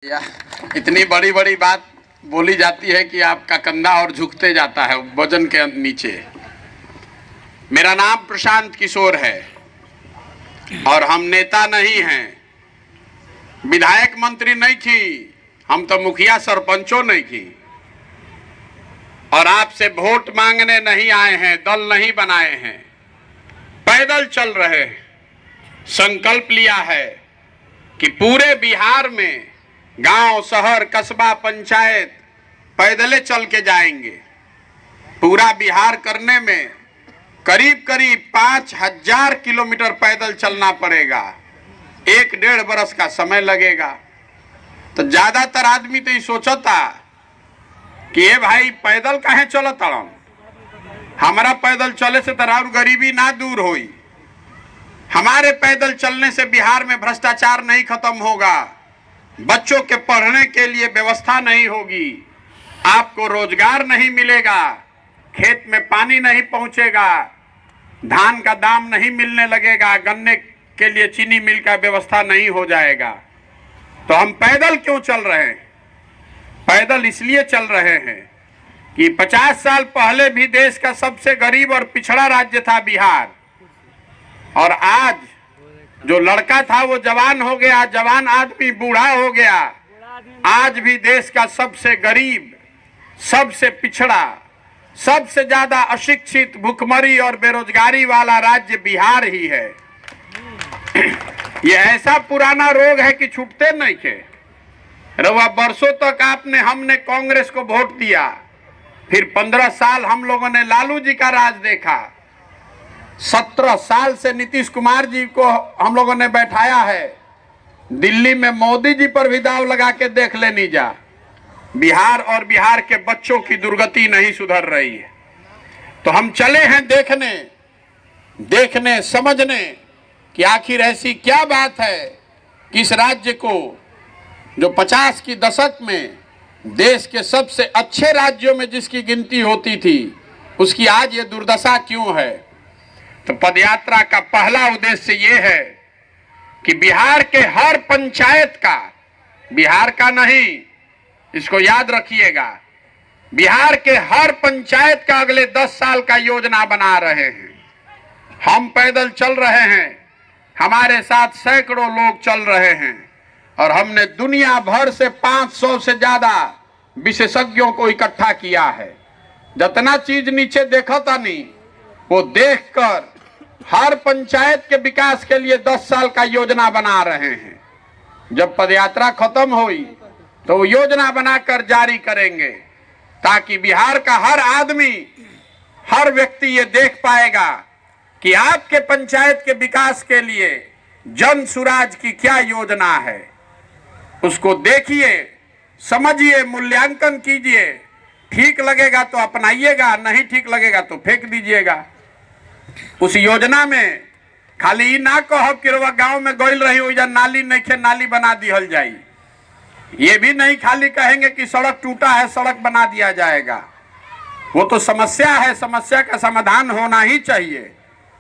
या इतनी बड़ी बड़ी बात बोली जाती है कि आपका कंधा और झुकते जाता है वजन के नीचे। मेरा नाम प्रशांत किशोर है और हम नेता नहीं हैं, विधायक मंत्री नहीं थी, हम तो मुखिया सरपंचों नहीं थी और आपसे वोट मांगने नहीं आए हैं, दल नहीं बनाए हैं, पैदल चल रहे हैं। संकल्प लिया है कि पूरे बिहार में गांव, शहर, कस्बा, पंचायत पैदले चल के जाएंगे। पूरा बिहार करने में करीब करीब 5000 किलोमीटर पैदल चलना पड़ेगा, 1-1.5 बरस का समय लगेगा। तो ज्यादातर आदमी तो ये सोचता कि ये भाई पैदल काहे चलत अड़न, हमारा पैदल चले से तो और गरीबी ना दूर होई, हमारे पैदल चलने से बिहार में भ्रष्टाचार नहीं खत्म होगा, बच्चों के पढ़ने के लिए व्यवस्था नहीं होगी, आपको रोजगार नहीं मिलेगा, खेत में पानी नहीं पहुंचेगा, धान का दाम नहीं मिलने लगेगा, गन्ने के लिए चीनी मिल का व्यवस्था नहीं हो जाएगा। तो हम पैदल क्यों चल रहे हैं? पैदल इसलिए चल रहे हैं कि 50 साल पहले भी देश का सबसे गरीब और पिछड़ा राज्य था बिहार, और आज जो लड़का था वो जवान हो गया, जवान आदमी बूढ़ा हो गया। आज भी देश का सबसे गरीब, सबसे पिछड़ा, सबसे ज्यादा अशिक्षित, भुखमरी और बेरोजगारी वाला राज्य बिहार ही है। ये ऐसा पुराना रोग है कि छूटते नहीं थे। रवा वर्षों तक हमने कांग्रेस को वोट दिया, फिर 15 साल हम लोगों ने लालू जी का राज देखा, 17 साल से नीतीश कुमार जी को हम लोगों ने बैठाया है। दिल्ली में मोदी जी पर भी दाव लगा के देख लेनी जा, बिहार और बिहार के बच्चों की दुर्गति नहीं सुधर रही है। तो हम चले हैं देखने समझने कि आखिर ऐसी क्या बात है कि इस राज्य को, जो 50 की दशक में देश के सबसे अच्छे राज्यों में जिसकी गिनती होती थी, उसकी आज ये दुर्दशा क्यों है। तो पदयात्रा का पहला उद्देश्य ये है कि बिहार के हर पंचायत का, बिहार का नहीं, इसको याद रखिएगा, बिहार के हर पंचायत का अगले 10 साल का योजना बना रहे हैं। हम पैदल चल रहे हैं, हमारे साथ सैकड़ों लोग चल रहे हैं और हमने दुनिया भर से 500 से ज्यादा विशेषज्ञों को इकट्ठा किया है। जितना चीज नीचे देखा था नहीं, वो देखकर हर पंचायत के विकास के लिए 10 साल का योजना बना रहे हैं। जब पदयात्रा खत्म हुई तो वो योजना बनाकर जारी करेंगे, ताकि बिहार का हर आदमी, हर व्यक्ति ये देख पाएगा कि आपके पंचायत के विकास के लिए जन सुराज की क्या योजना है। उसको देखिए, समझिए, मूल्यांकन कीजिए, ठीक लगेगा तो अपनाइएगा, नहीं ठीक लगेगा तो फेंक दीजिएगा। उस योजना में खाली ना कहो कि रवा गांव में गइल रही हो, नाली नहीं खे, नाली बना दिहल जाई। ये भी नहीं खाली कहेंगे कि सड़क टूटा है, सड़क बना दिया जाएगा। वो तो समस्या है, समस्या का समाधान होना ही चाहिए,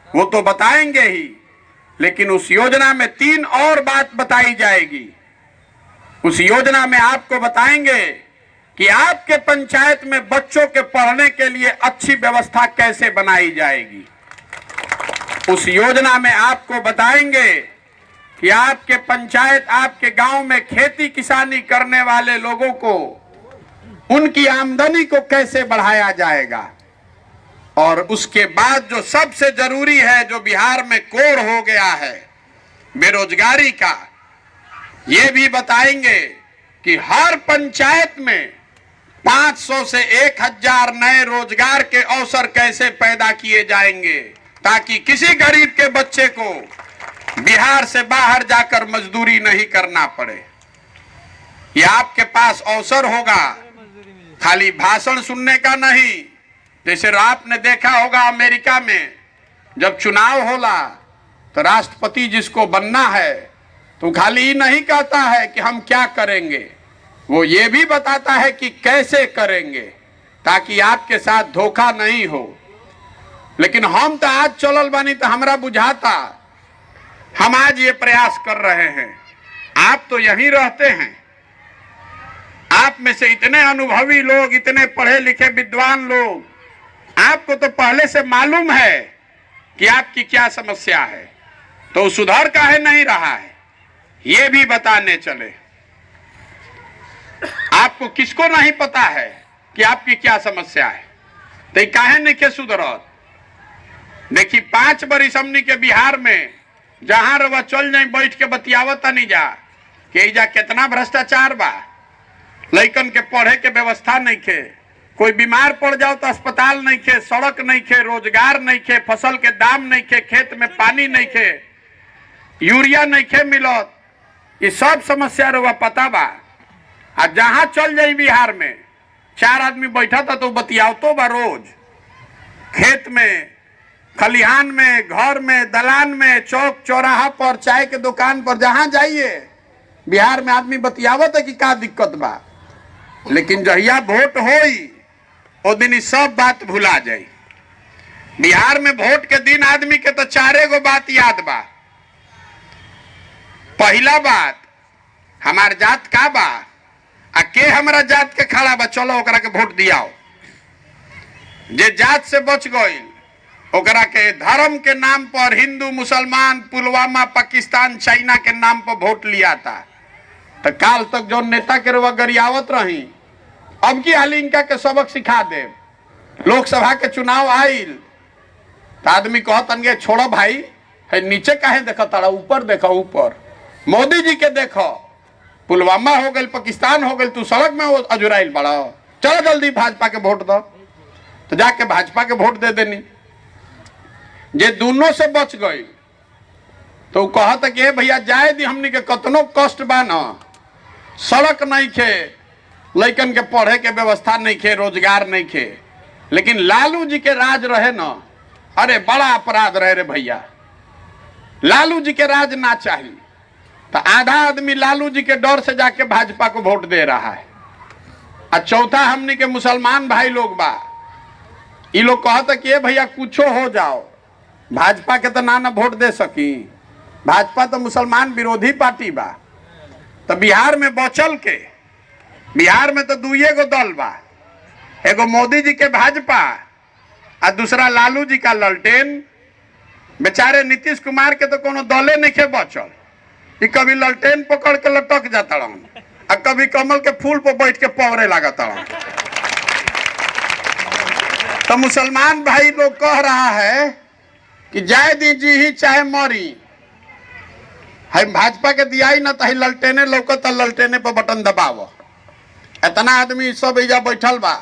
वो तो बताएंगे ही। लेकिन उस योजना में 3 और बात बताई जाएगी। उस योजना में आपको बताएंगे कि आपके पंचायत में बच्चों के पढ़ने के लिए अच्छी व्यवस्था कैसे बनाई जाएगी। उस योजना में आपको बताएंगे कि आपके पंचायत, आपके गांव में खेती किसानी करने वाले लोगों को, उनकी आमदनी को कैसे बढ़ाया जाएगा। और उसके बाद जो सबसे जरूरी है, जो बिहार में कोर हो गया है, बेरोजगारी का, ये भी बताएंगे कि हर पंचायत में 500 से 1000 नए रोजगार के अवसर कैसे पैदा किए जाएंगे, ताकि किसी गरीब के बच्चे को बिहार से बाहर जाकर मजदूरी नहीं करना पड़े। ये आपके पास अवसर होगा, खाली भाषण सुनने का नहीं। जैसे आपने देखा होगा अमेरिका में जब चुनाव होला तो राष्ट्रपति जिसको बनना है तो खाली ही नहीं कहता है कि हम क्या करेंगे, वो ये भी बताता है कि कैसे करेंगे, ताकि आपके साथ धोखा नहीं हो। लेकिन हम तो आज चलल बानी तो हमरा बुझाता हम आज ये प्रयास कर रहे हैं। आप तो यहीं रहते हैं, आप में से इतने अनुभवी लोग, इतने पढ़े लिखे विद्वान लोग, आपको तो पहले से मालूम है कि आपकी क्या समस्या है, तो सुधर काहे नहीं रहा है, ये भी बताने चले। आपको किसको नहीं पता है कि आपकी क्या समस्या है, तो काहे नहीं के सुधरत। देखिए 5 बरिस हमनी के बिहार में जहां रवा चल जाए बैठ के बतियावत नहीं जा कि जा कितना भ्रष्टाचार बा, लइकन के पढ़े के व्यवस्था नहीं खे, कोई बीमार पड़ जाओ तो अस्पताल नहीं खे, सड़क नहीं खे, रोजगार नहीं खे, फसल के दाम नहीं खे, खेत में पानी नहीं खे, यूरिया नहीं खे मिलत, ये सब समस्या रवा पता बा। आ जहां चल जाई बिहार में 4 आदमी बैठा था तो बतियाओ तो बा, रोज खेत में, खलिहान में, घर में, दलान में, चौक चौराहा पर, चाय के दुकान पर, जहां जाइए बिहार में आदमी बतियावत है कि का दिक्कत बा। लेकिन जहिया वोट होई ओ दिन सब बात भुला जाई। बिहार में वोट के दिन आदमी के तो 4 गो बात याद बा। पहला बात, हमार जात का बा, आ के हमरा जात के खड़ा बा, चलो ओकरा के वोट दियाओ। जे जात से बच गई ओकरा के धर्म के नाम पर हिंदू मुसलमान, पुलवामा, पाकिस्तान, चाइना के नाम पर वोट लिया था। तो काल तक जो नेता के रुआ गरियावत रही, अब की हाल इनका के सबक सिखा दे। लोकसभा के चुनाव आइल तो आदमी कहतन छोड़ो भाई, है नीचे काहे देखो, तारा ऊपर देखो, ऊपर मोदी जी के देखो, पुलवामा हो गई, पाकिस्तान हो गई, तू सड़क में अजुराइल बड़ा, चलो जल्दी भाजपा के वोट दो। तो जाके भाजपा के वोट दे देनी। जे दोनों से बच गई तो कहता कि भैया जाए दी, हमनी के कतनो कष्ट बा न, सड़क नहीं खे, लइकन के पढ़े के व्यवस्था नहीं खे, रोजगार नहीं खे, लेकिन लालू जी के राज रहे न, अरे बड़ा अपराध रहे रे भैया। लालू जी के राज ना चाहिए तो आधा आदमी लालू जी के डर से जाके भाजपा को वोट दे रहा है। और चौथा हमनी के मुसलमान भाई लोग बा, ये लोग कहता कि भैया कुछो हो जाओ, भाजपा के तो ना वोट दे सकी, भाजपा तो मुसलमान विरोधी पार्टी बा। तो बिहार में बचल के, बिहार में तो 2 गो दल बा, एगो मोदी जी के भाजपा और दूसरा लालू जी का ललटेन। बेचारे नीतीश कुमार के तो कोनो दले नहीं के बचल, कि कभी ललटेन पकड़ के लटक जाता रहन, और कभी कमल के फूल पर बैठ के पवरे लागता रहन। तो मुसलमान भाई लोग कह रहा है कि जाए दी जी ही चाहे मरी, है भाजपा के दिया ही ना, तो ललटेने लौकत, ललटेने पर बटन दबाव। इतना आदमी सब इजा बैठल बा,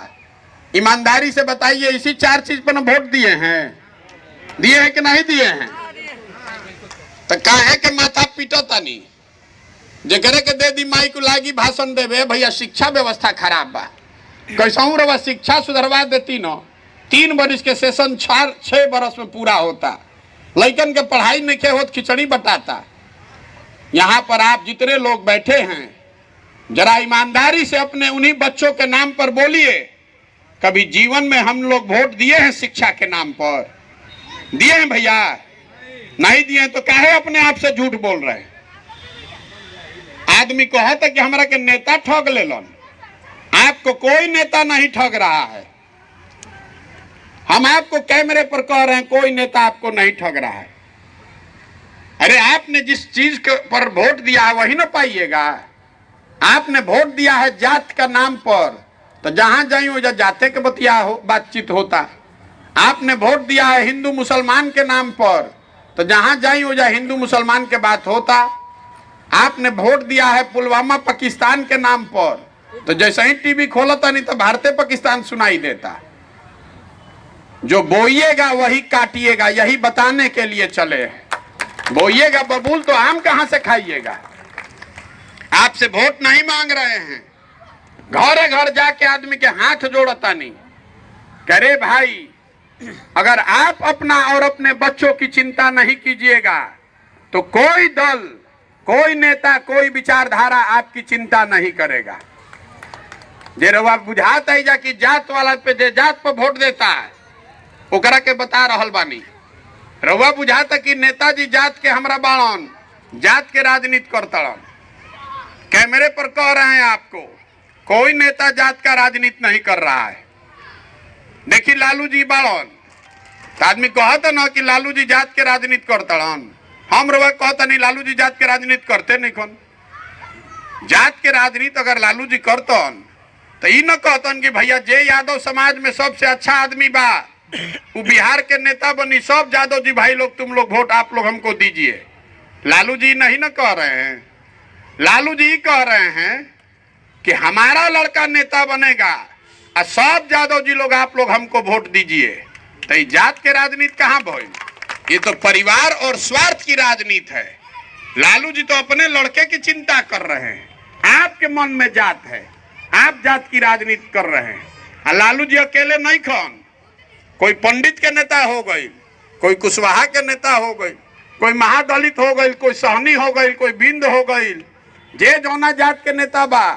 ईमानदारी से बताइए इसी 4 चीज पर वोट दिए हैं कि नहीं दिए हैं? तो काहे के माथा पीटो तनी, जेकरे के दे दी माइक लागी भाषण देवे। भैया शिक्षा व्यवस्था खराब बा, कैसा रवा शिक्षा सुधरवा देती न, 3 बरिस के सेशन 6 बरस में पूरा होता, लइकन के पढ़ाई नहीं के होत, खिचड़ी बटाता। यहाँ पर आप जितने लोग बैठे हैं, जरा ईमानदारी से अपने उन्हीं बच्चों के नाम पर बोलिए, कभी जीवन में हम लोग वोट दिए हैं शिक्षा के नाम पर? दिए हैं भैया? नहीं दिए तो काहे अपने आप से झूठ बोल रहे हैं? आदमी कहता कि हमरा के नेता ठग लेलन, आपको कोई नेता नहीं ठग रहा है। हम आपको कैमरे पर कह रहे हैं कोई नेता आपको नहीं ठग रहा है। अरे आपने जिस चीज के पर वोट दिया है वही ना पाइएगा। आपने वोट दिया है जात का नाम पर, तो जहां जाइए वो जाते के बातचीत होता। आपने वोट दिया है हिंदू मुसलमान के नाम पर, तो जहां जाइए वो हिंदू मुसलमान के बात होता। आपने वोट दिया है पुलवामा पाकिस्तान के नाम पर, तो जैसे ही टीवी खोलता नहीं तो भारतीय पाकिस्तान सुनाई देता। जो बोइएगा वही काटिएगा, यही बताने के लिए चले हैं। बोइएगा बबूल तो आम कहां से खाइएगा? आपसे वोट नहीं मांग रहे हैं, घरे घर जाके आदमी के हाथ जोड़ता नहीं। करे भाई, अगर आप अपना और अपने बच्चों की चिंता नहीं कीजिएगा तो कोई दल, कोई नेता, कोई विचारधारा आपकी चिंता नहीं करेगा। जे रवा बुझाता है जा कि जात वाला पे जे जात पर वोट देता है ओकरा के बता रहल बानी। रवा बुझाता कि नेताजी जात के हमरा बाणन, जात के राजनीति करतड़न। कैमरे पर कह रहे हैं आपको कोई नेता जात का राजनीति नहीं कर रहा है। देखिए लालू जी बाड़न तो आदमी कहता ना कि लालू जी जात के राजनीति करता, हम रवा कहता नहीं लालू जी जात के राजनीति करते नहीं। कौन जात के राजनीति अगर लालू जी करतन तो ई न कहतन कि भैया जे यादव समाज में सबसे अच्छा आदमी बा वो बिहार के नेता बनी, सब यादव जी भाई लोग तुम लोग वोट आप लोग हमको दीजिए। लालू जी नहीं न कह रहे हैं, लालू जी कह रहे हैं कि हमारा लड़का नेता बनेगा और सब यादव जी लोग आप लोग हमको वोट दीजिए। तो जात के राजनीति कहाँ भइल? ये तो परिवार और स्वार्थ की राजनीति है। लालू जी तो अपने लड़के की चिंता कर रहे हैं, आपके मन में जात है, आप जात की राजनीति कर रहे हैं। और लालू जी अकेले नहीं खन, कोई पंडित के नेता हो गई, कोई कुशवाहा के नेता हो गई, कोई महादलित हो गई, कोई सहनी हो गई, कोई बिंद हो गई। जे जौना जात के नेता बा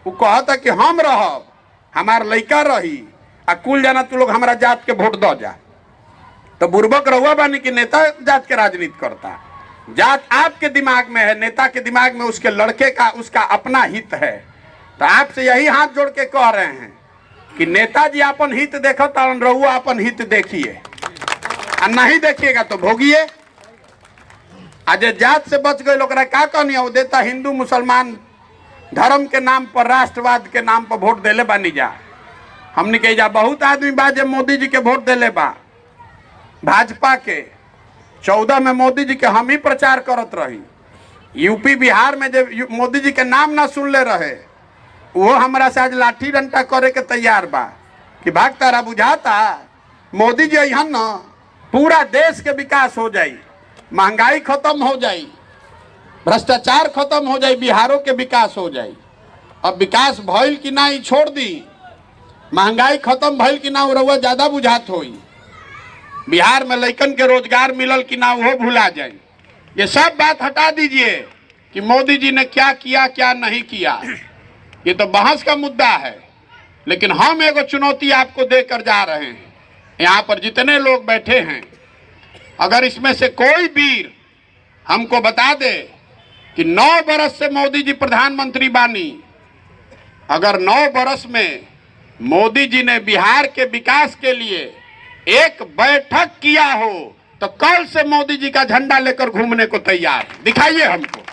वो कहता कि हम रहब, हमार लड़का रही आ कुल जाना तू लोग हमारा जात के वोट दो जा। तो बुर्बक रहुआ बानी कि नेता जात के राजनीति करता। जात आपके दिमाग में है, नेता के दिमाग में उसके लड़के का उसका अपना हित है। तो आपसे यही हाथ जोड़ के कह रहे हैं कि नेताजी अपन हित देखता, रहुआ अपन हित देखिए, और नहीं देखिएगा तो भोगिए। आज जात से बच गए लोग का कहनी वो देता हिंदू मुसलमान धर्म के नाम पर, राष्ट्रवाद के नाम पर वोट देले बानी जा। हमने कही जा बहुत आदमी बा जे मोदी जी के वोट देले बा, भाजपा के 14 में मोदी जी के हम ही प्रचार करत रही। यूपी बिहार में जब मोदी जी के नाम ना सुनले रहे वो हमारा से आज लाठी डंडा करे के तैयार बा कि भाग तारा बुझाता मोदी जी यहाँ न पूरा देश के विकास हो जाई, महंगाई खत्म हो जाई, भ्रष्टाचार खत्म हो जाई, बिहारों के विकास हो जाई। अब विकास भइल कि ना छोड़ दी, महंगाई खत्म भइल कि ना रउआ ज्यादा बुझात होई, बिहार में लइकन के रोजगार मिलल कि ना वो भुला जाए। ये सब बात हटा दीजिए कि मोदी जी ने क्या किया क्या नहीं किया, ये तो बहस का मुद्दा है। लेकिन हम एगो चुनौती आपको देकर जा रहे हैं। यहाँ पर जितने लोग बैठे हैं, अगर इसमें से कोई वीर हमको बता दे कि 9 बरस से मोदी जी प्रधानमंत्री बानी, अगर 9 बरस में मोदी जी ने बिहार के विकास के लिए एक बैठक किया हो तो कल से मोदी जी का झंडा लेकर घूमने को तैयार, दिखाइए हमको।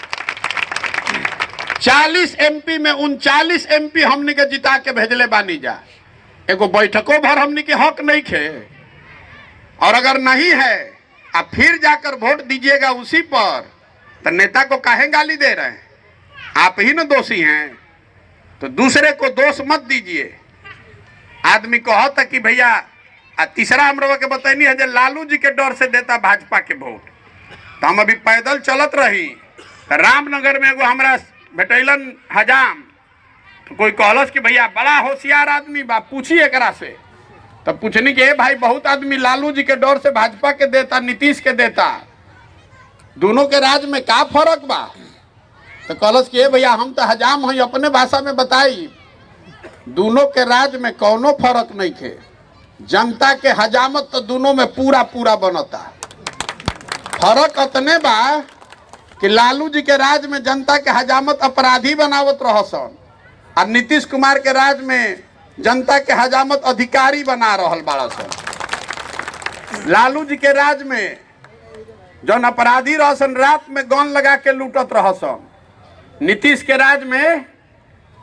40 एमपी में 39 एमपी हमने के जिता के भेजले बानी जा, एगो बैठकों भर हमने के हक नहीं खे। और अगर नहीं है आप फिर जाकर वोट दीजिएगा उसी पर, तो नेता को काहे गाली दे रहे हैं? आप ही न दोषी हैं, तो दूसरे को दोष मत दीजिए। आदमी कहता कि भैया तीसरा हम लोग के बताइनी है जो लालू जी के डर से देता भाजपा के वोट। तो हम अभी पैदल चलत रही, रामनगर में एगो हमरा भेटैलन हजाम, तो कोई कहलस कि भैया बड़ा होशियार आदमी बा, पूछिए एकरा से। तब पूछनी कि भाई बहुत आदमी लालू जी के डर से भाजपा के देता, नीतीश के देता, दोनों के राज में का फर्क बा? तो कहलस कि भैया हम तो हजाम हैं, अपने भाषा में बताई, दोनों के राज में कौनो फर्क नहीं थे। जनता के हजामत तो दोनों में पूरा पूरा बनता। फर्क अतने बा कि लालू जी के राज में जनता के हजामत अपराधी बनावत रहसन, और नीतीश कुमार के राज में जनता के हजामत अधिकारी बना रहल बाड़ा सन। लालू जी के राज में जौन अपराधी रहसन रात में गन लगा के लूटत रहसन, नीतीश के राज में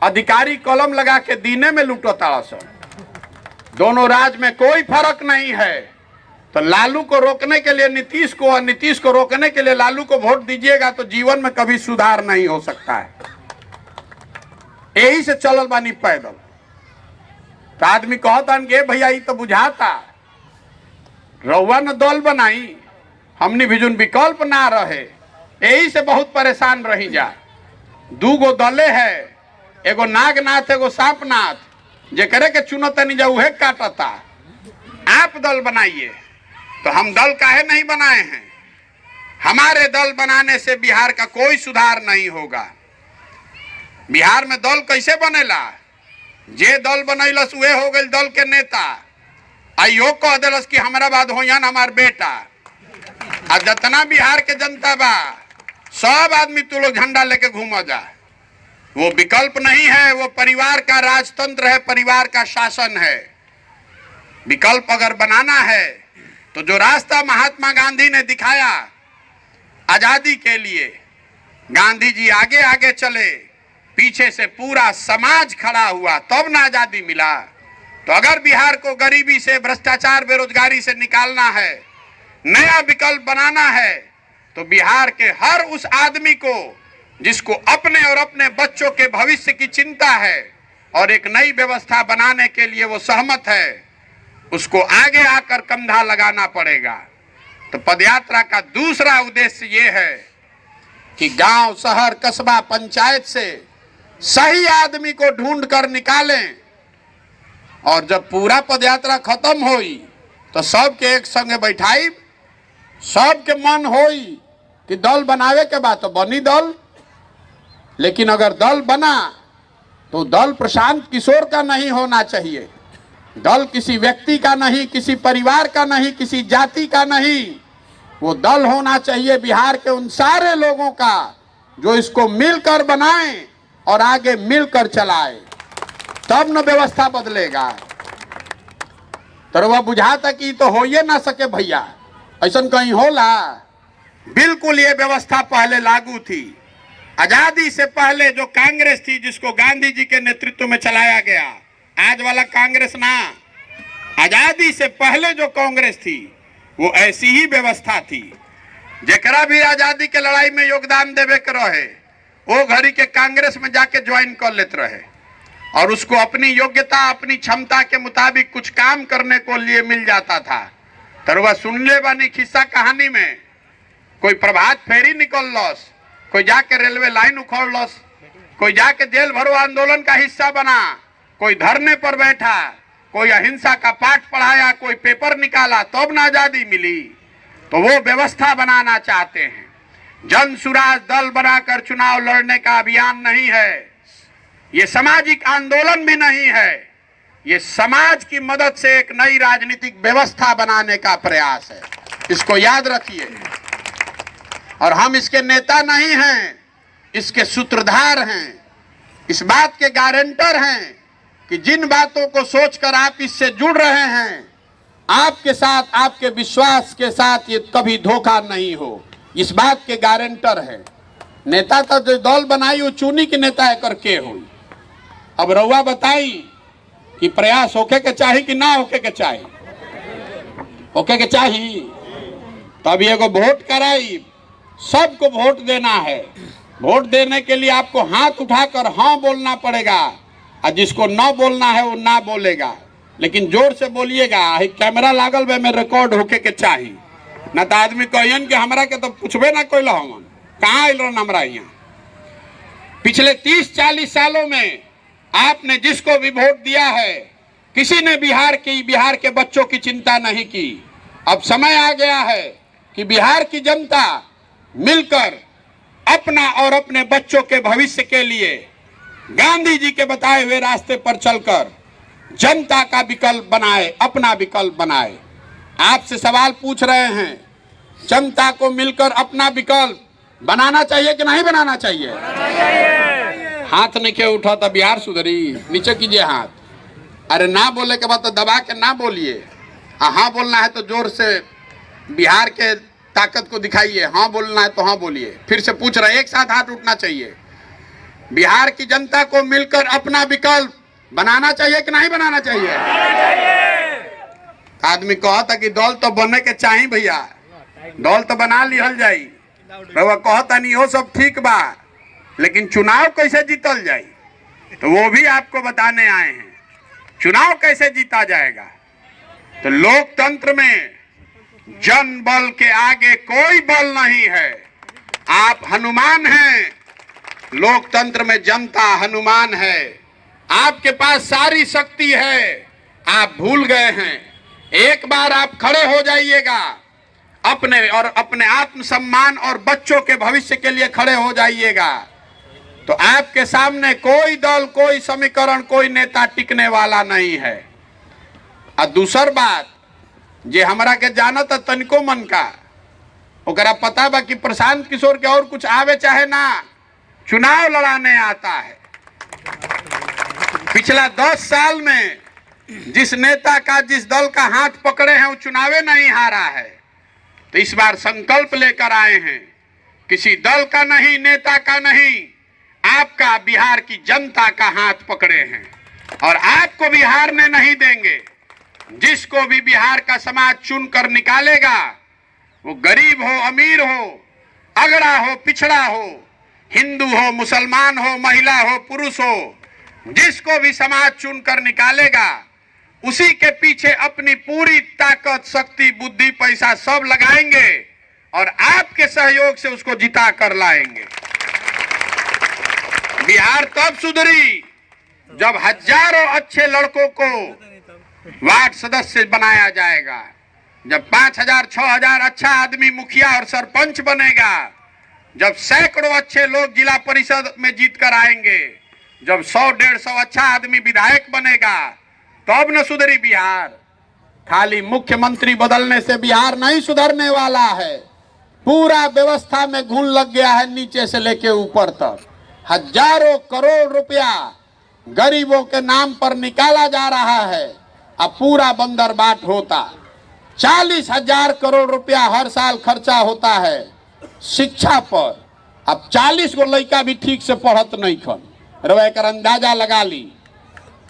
अधिकारी कलम लगा के दीने में लूटत रहसन। दोनों राज में कोई फर्क नहीं है। तो लालू को रोकने के लिए नीतीश को और नीतीश को रोकने के लिए लालू को वोट दीजिएगा तो जीवन में कभी सुधार नहीं हो सकता है। यही से चलल बानी पैदल। तो आदमी कहता कि भैया ये तो बुझाता रउआ न दल बनाई, हमने भी जोन विकल्प ना रहे, यही से बहुत परेशान रही जा। 2 गो दले है, एगो नागनाथ एगो सांपनाथ, जेकरे के चुनत नहीं जा उहे काटता। आप दल बनाइए। तो हम दल काहे नहीं बनाए हैं? हमारे दल बनाने से बिहार का कोई सुधार नहीं होगा। बिहार में दल कैसे बनेला? जे दल बनैलस उहे हो गई दल के नेता। आइयो कह दिलस कि हमारा बाद होयन हमार बेटा। आ जितना बिहार के जनता बा सब आदमी तू लोग झंडा लेके घूम जा। वो विकल्प नहीं है, वो परिवार का राजतंत्र है, परिवार का शासन है। विकल्प अगर बनाना है तो जो रास्ता महात्मा गांधी ने दिखाया आजादी के लिए, गांधी जी आगे आगे चले, पीछे से पूरा समाज खड़ा हुआ, तब ना आजादी मिला। तो अगर बिहार को गरीबी से, भ्रष्टाचार, बेरोजगारी से निकालना है, नया विकल्प बनाना है, तो बिहार के हर उस आदमी को जिसको अपने और अपने बच्चों के भविष्य की चिंता है और एक नई व्यवस्था बनाने के लिए वो सहमत है, उसको आगे आकर कंधा लगाना पड़ेगा। तो पदयात्रा का दूसरा उद्देश्य ये है कि गांव, शहर, कस्बा, पंचायत से सही आदमी को ढूंढ कर निकालें, और जब पूरा पदयात्रा खत्म होई तो सबके एक संगे बैठाई, सबके मन होई कि दल बनावे के बाद तो बनी दल, लेकिन अगर दल बना तो दल प्रशांत किशोर का नहीं होना चाहिए, दल किसी व्यक्ति का नहीं, किसी परिवार का नहीं, किसी जाति का नहीं, वो दल होना चाहिए बिहार के उन सारे लोगों का जो इसको मिलकर बनाएं और आगे मिलकर चलाए, तब न व्यवस्था बदलेगा। तो वह बुझाता कि तो हो ये ना सके भैया, ऐसा कहीं होला? बिल्कुल ये व्यवस्था पहले लागू थी। आजादी से पहले जो कांग्रेस थी, जिसको गांधी जी के नेतृत्व में चलाया गया, आज वाला कांग्रेस ना, आजादी से पहले जो कांग्रेस थी वो ऐसी ही व्यवस्था थी। जेकरा भी आजादी के लड़ाई में योगदान देवे के रहे, वो घड़ी के कांग्रेस में जाके ज्वाइन कर लेते रहे और उसको अपनी योग्यता, अपनी क्षमता के मुताबिक कुछ काम करने को लिए मिल जाता था। तरवा सुनले बानी खिस्सा कहानी में, कोई प्रभात फेरी निकल लस, कोई जाके रेलवे लाइन उखड़ लस, कोई जाके जेल भरो आंदोलन का हिस्सा बना, कोई धरने पर बैठा, कोई अहिंसा का पाठ पढ़ाया, कोई पेपर निकाला, तब ना आजादी मिली। तो वो व्यवस्था बनाना चाहते हैं। जन सुराज दल बनाकर चुनाव लड़ने का अभियान नहीं है, ये सामाजिक आंदोलन भी नहीं है, ये समाज की मदद से एक नई राजनीतिक व्यवस्था बनाने का प्रयास है। इसको याद रखिए। और हम इसके नेता नहीं हैं, इसके सूत्रधार हैं, इस बात के गारंटर हैं कि जिन बातों को सोचकर आप इससे जुड़ रहे हैं, आपके साथ, आपके विश्वास के साथ ये कभी धोखा नहीं हो, इस बात के गारंटर है। नेता तो जो दल बनाई वो चुनी के नेता है करके हुई। अब रउआ बताई कि प्रयास होके के चाही कि ना होके के चाही? होके के चाही। तब एगो वोट कराई, सबको वोट देना है। वोट देने के लिए आपको हाथ उठाकर हाँ बोलना पड़ेगा, और जिसको ना बोलना है वो ना बोलेगा, लेकिन जोर से बोलिएगा। कैमरा लागल बे में रिकॉर्ड होके के चाही, ना तो आदमी कहियन कि हमरा के तो पूछबे ना कोई हमन कहाँ आयल रहा हमरा यहाँ। पिछले 30-40 सालों में आपने जिसको भी वोट दिया है, किसी ने बिहार के बच्चों की चिंता नहीं की। अब समय आ गया है कि बिहार की जनता मिलकर अपना और अपने बच्चों के भविष्य के लिए गांधी जी के बताए हुए रास्ते पर चलकर जनता का विकल्प बनाए, अपना विकल्प बनाए। आपसे सवाल पूछ रहे हैं, जनता को मिलकर अपना विकल्प बनाना चाहिए कि नहीं बनाना चाहिए? हाथ नहीं के उठा तो बिहार सुधरी? नीचे कीजिए हाथ। अरे ना बोले के बाद तो दबा के ना बोलिए, हाँ बोलना है तो जोर से बिहार के ताकत को दिखाइए। हाँ बोलना है तो हाँ बोलिए। फिर से पूछ रहे, एक साथ हाथ उठना चाहिए। बिहार की जनता को मिलकर अपना विकल्प बनाना चाहिए कि नहीं बनाना चाहिए? आदमी कहता कि दल तो बनने के चाहिए भैया, दल तो बना लिहल जाई। रउआ कहता नहीं हो सब ठीक बा, लेकिन चुनाव कैसे जीतल जाई, तो वो भी आपको बताने आए हैं। चुनाव कैसे जीता जाएगा? तो लोकतंत्र में जन बल के आगे कोई बल नहीं है। आप हनुमान हैं, लोकतंत्र में जनता हनुमान है। आपके पास सारी शक्ति है, आप भूल गए हैं। एक बार आप खड़े हो जाइएगा, अपने आत्मसम्मान और बच्चों के भविष्य के लिए खड़े हो जाइएगा, तो आपके सामने कोई दल, कोई समीकरण, कोई नेता टिकने वाला नहीं है। और दूसर बात, जे हमरा के जानत तनिको मन का, ओकरा पता बा कि प्रशांत किशोर के और कुछ आवे चाहे ना, चुनाव लड़ाने आता है। पिछला 10 साल में जिस नेता का, जिस दल का हाथ पकड़े हैं वो चुनावे नहीं हारा है। तो इस बार संकल्प लेकर आए हैं, किसी दल का नहीं, नेता का नहीं, आपका, बिहार की जनता का हाथ पकड़े हैं और आपको भी हारने नहीं देंगे। जिसको भी बिहार का समाज चुनकर निकालेगा, वो गरीब हो, अमीर हो, अगड़ा हो, पिछड़ा हो, हिंदू हो, मुसलमान हो, महिला हो, पुरुष हो, जिसको भी समाज चुनकर निकालेगा उसी के पीछे अपनी पूरी ताकत, शक्ति, बुद्धि, पैसा सब लगाएंगे और आपके सहयोग से उसको जिता कर लाएंगे। बिहार तब सुधरी जब हजारों अच्छे लड़कों को वार्ड सदस्य बनाया जाएगा, जब 5000, 6000 अच्छा आदमी मुखिया और सरपंच बनेगा, जब सैकड़ों अच्छे लोग जिला परिषद में जीत कर आएंगे, जब 100-150 अच्छा आदमी विधायक बनेगा, तब न सुधरी बिहार। खाली मुख्यमंत्री बदलने से बिहार नहीं सुधरने वाला है। पूरा व्यवस्था में घुन लग गया है, नीचे से लेके ऊपर तक। हजारों करोड़ रुपया गरीबों के नाम पर निकाला जा रहा है। अब पूरा बंदरबाट होता। 40,000 करोड़ रुपया हर साल खर्चा होता है शिक्षा पर। अब 40 गो लड़का भी ठीक से पढ़त नहीं खन, कर अंदाजा लगा ली।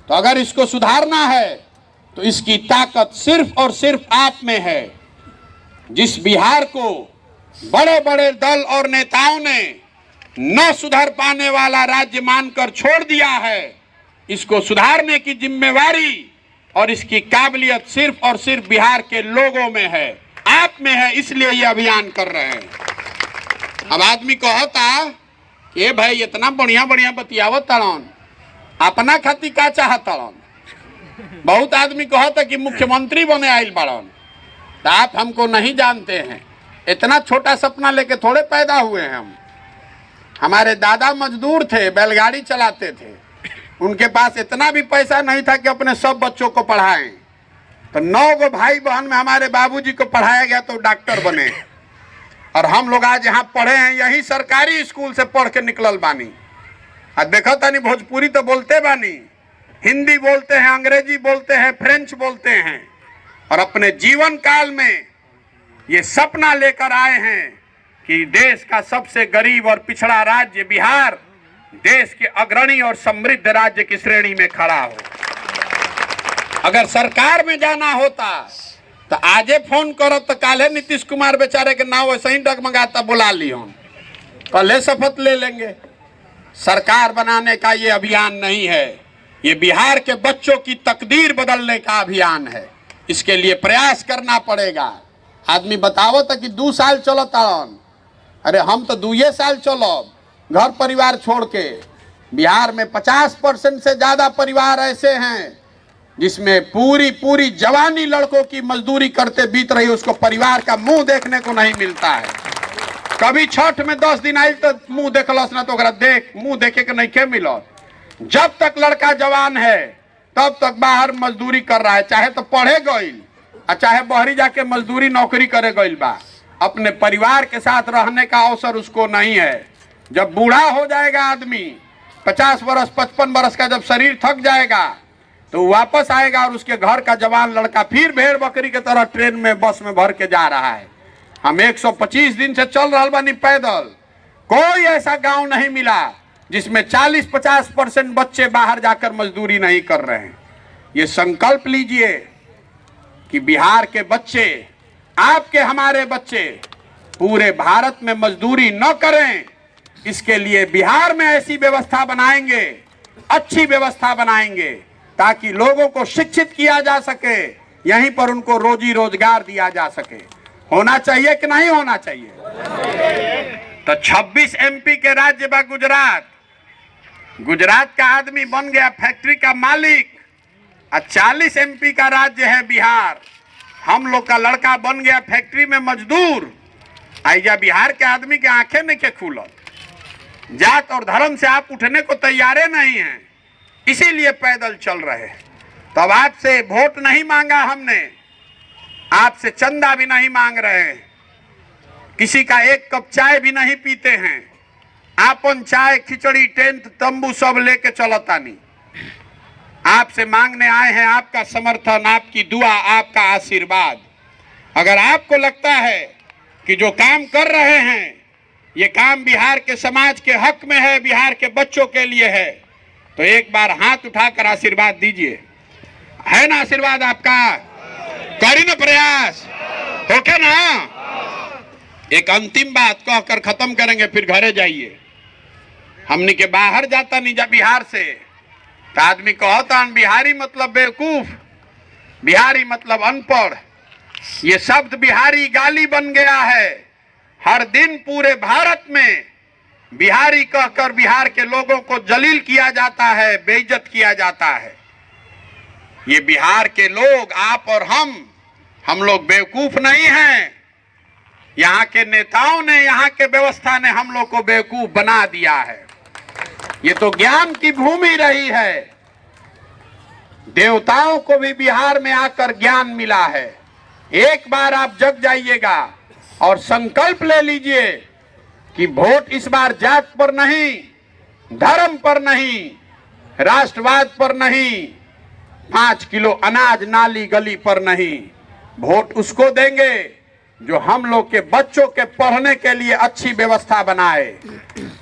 तो अगर इसको सुधारना है तो इसकी ताकत सिर्फ और सिर्फ आप में है। जिस बिहार को बड़े बड़े दल और नेताओं ने न सुधर पाने वाला राज्य मानकर छोड़ दिया है, इसको सुधारने की जिम्मेवारी और इसकी काबिलियत सिर्फ और सिर्फ बिहार के लोगों में है, आप में है। इसलिए ये अभियान कर रहे हैं। अब आदमी कहता कि भाई इतना बढ़िया बढ़िया बतियावत तड़न, अपना खातिर का चाहत तड़न। बहुत आदमी कहता कि मुख्यमंत्री बने आइल बड़न। तो आप हमको नहीं जानते हैं, इतना छोटा सपना लेके थोड़े पैदा हुए हैं हम। हमारे दादा मजदूर थे, बैलगाड़ी चलाते थे, उनके पास इतना भी पैसा नहीं था कि अपने सब बच्चों को पढ़ाएं। तो 9 गो भाई बहन में हमारे बाबूजी को पढ़ाया गया तो डॉक्टर बने, और हम लोग आज यहाँ पढ़े हैं, यही सरकारी स्कूल से पढ़ के निकलल बानी। और देखो तानी भोजपुरी तो बोलते बानी, हिंदी बोलते हैं, अंग्रेजी बोलते हैं, फ्रेंच बोलते हैं, और अपने जीवन काल में ये सपना लेकर आए हैं कि देश का सबसे गरीब और पिछड़ा राज्य बिहार देश के अग्रणी और समृद्ध राज्य की श्रेणी में खड़ा हो। अगर सरकार में जाना होता तो आजे फोन करो तो काले नीतीश कुमार बेचारे के नाव वैसे ही डगमगाता बुला ली हम, कल शपथ ले लेंगे। सरकार बनाने का ये अभियान नहीं है, ये बिहार के बच्चों की तकदीर बदलने का अभियान है। इसके लिए प्रयास करना पड़ेगा। आदमी बतावो तो कि 2 साल चलो तारन, अरे हम तो 2 साल चलो घर परिवार छोड़ के। बिहार में 50% से ज्यादा परिवार ऐसे हैं जिसमें पूरी जवानी लड़कों की मजदूरी करते बीत रही, उसको परिवार का मुंह देखने को नहीं मिलता है। कभी छठ में 10 दिन आई तो मुंह देखलस ना, तो मुंह देखे के नहीं के मिलत। जब तक लड़का जवान है तब तक बाहर मजदूरी कर रहा है, चाहे तो पढ़े गईल और चाहे बहरी जाके मजदूरी नौकरी करे गईल बा। अपने परिवार के साथ रहने का अवसर उसको नहीं है। जब बूढ़ा हो जाएगा आदमी, 50 वर्ष 55 वर्ष का, जब शरीर थक जाएगा तो वापस आएगा और उसके घर का जवान लड़का फिर भेड़ बकरी के तरह ट्रेन में, बस में भर के जा रहा है। हम 125 दिन से चल रहा बानी पैदल, कोई ऐसा गांव नहीं मिला जिसमें 40-50% बच्चे बाहर जाकर मजदूरी नहीं कर रहे हैं। ये संकल्प लीजिए कि बिहार के बच्चे, आपके हमारे बच्चे पूरे भारत में मजदूरी न करें। इसके लिए बिहार में ऐसी व्यवस्था बनाएंगे, अच्छी व्यवस्था बनाएंगे, ताकि लोगों को शिक्षित किया जा सके, यहीं पर उनको रोजी रोजगार दिया जा सके। होना चाहिए कि नहीं होना चाहिए? तो 26 MP के राज्य बा गुजरात, गुजरात का आदमी बन गया फैक्ट्री का मालिक, और 40 MP का राज्य है बिहार, हम लोग का लड़का बन गया फैक्ट्री में मजदूर। आइजा बिहार के आदमी के आंखें नहीं के खुलत। जात और धर्म से आप उठने को तैयार नहीं हैं, इसीलिए पैदल चल रहे। तब आपसे वोट नहीं मांगा हमने, आपसे चंदा भी नहीं मांग रहे, किसी का एक कप चाय भी नहीं पीते हैं। आपन चाय खिचड़ी टेंट तंबू सब लेके चलतानी। आपसे मांगने आए हैं आपका समर्थन, आपकी दुआ, आपका आशीर्वाद। अगर आपको लगता है कि जो काम कर रहे हैं ये काम बिहार के समाज के हक में है, बिहार के बच्चों के लिए है, तो एक बार हाथ उठाकर आशीर्वाद दीजिए। है ना आशीर्वाद आपका? करी ना प्रयास, ओके ना? एक अंतिम बात कहकर खत्म करेंगे, फिर घरे जाइए। हमने के बाहर जाता नहीं जा बिहार से तो आदमी कहता बिहारी मतलब बेवकूफ, बिहारी मतलब अनपढ़। ये शब्द बिहारी गाली बन गया है। हर दिन पूरे भारत में बिहारी कहकर बिहार के लोगों को जलील किया जाता है, बेइज्जत किया जाता है। ये बिहार के लोग, आप और हम लोग बेवकूफ नहीं हैं। यहाँ के नेताओं ने, यहाँ के व्यवस्था ने हम लोग को बेवकूफ बना दिया है। ये तो ज्ञान की भूमि रही है। देवताओं को भी बिहार में आकर ज्ञान मिला है। एक बार आप जग जाइएगा और संकल्प ले लीजिए कि वोट इस बार जात पर नहीं, धर्म पर नहीं, राष्ट्रवाद पर नहीं, 5 किलो अनाज नाली गली पर नहीं। वोट उसको देंगे जो हम लोग के बच्चों के पढ़ने के लिए अच्छी व्यवस्था बनाए।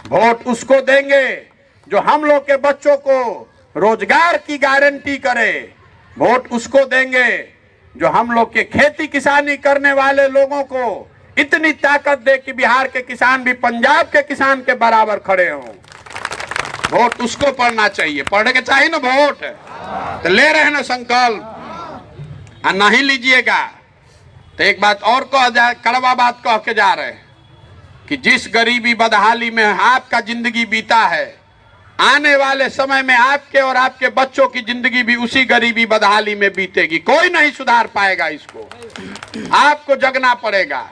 वोट उसको देंगे जो हम लोग के बच्चों को रोजगार की गारंटी करे। वोट उसको देंगे जो हम लोग के खेती किसानी करने वाले लोगों को इतनी ताकत दे कि बिहार के किसान भी पंजाब के किसान के बराबर खड़े हों। वोट उसको पढ़ना चाहिए, पढ़ने के चाहिए ना वोट। तो ले रहे ना संकल्प, नहीं लीजिएगा तो एक बात और कड़वा बात कह के जा रहे हैं कि जिस गरीबी बदहाली में आपका जिंदगी बीता है, आने वाले समय में आपके और आपके बच्चों की जिंदगी भी उसी गरीबी बदहाली में बीतेगी। कोई नहीं सुधार पाएगा इसको, आपको जगना पड़ेगा।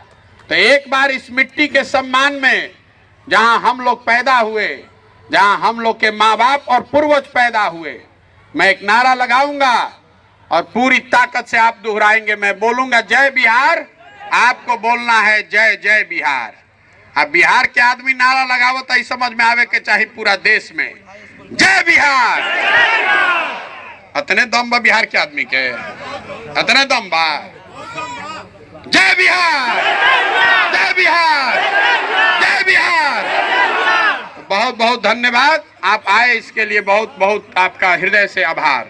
तो एक बार इस मिट्टी के सम्मान में, जहां हम लोग पैदा हुए, जहां हम लोग के माँ बाप और पूर्वज पैदा हुए, मैं एक नारा लगाऊंगा और पूरी ताकत से आप दोहराएंगे। मैं बोलूंगा जय बिहार, आपको बोलना है जय जय बिहार। अब बिहार के आदमी नारा लगावो तो समझ में आवे के चाहिए पूरा देश में जय बिहार। अतने दम बा बिहार के आदमी के, अतने दम बा। जय बिहार, जय बिहार, जय बिहार। बहुत बहुत धन्यवाद, आप आए इसके लिए बहुत बहुत आपका हृदय से आभार।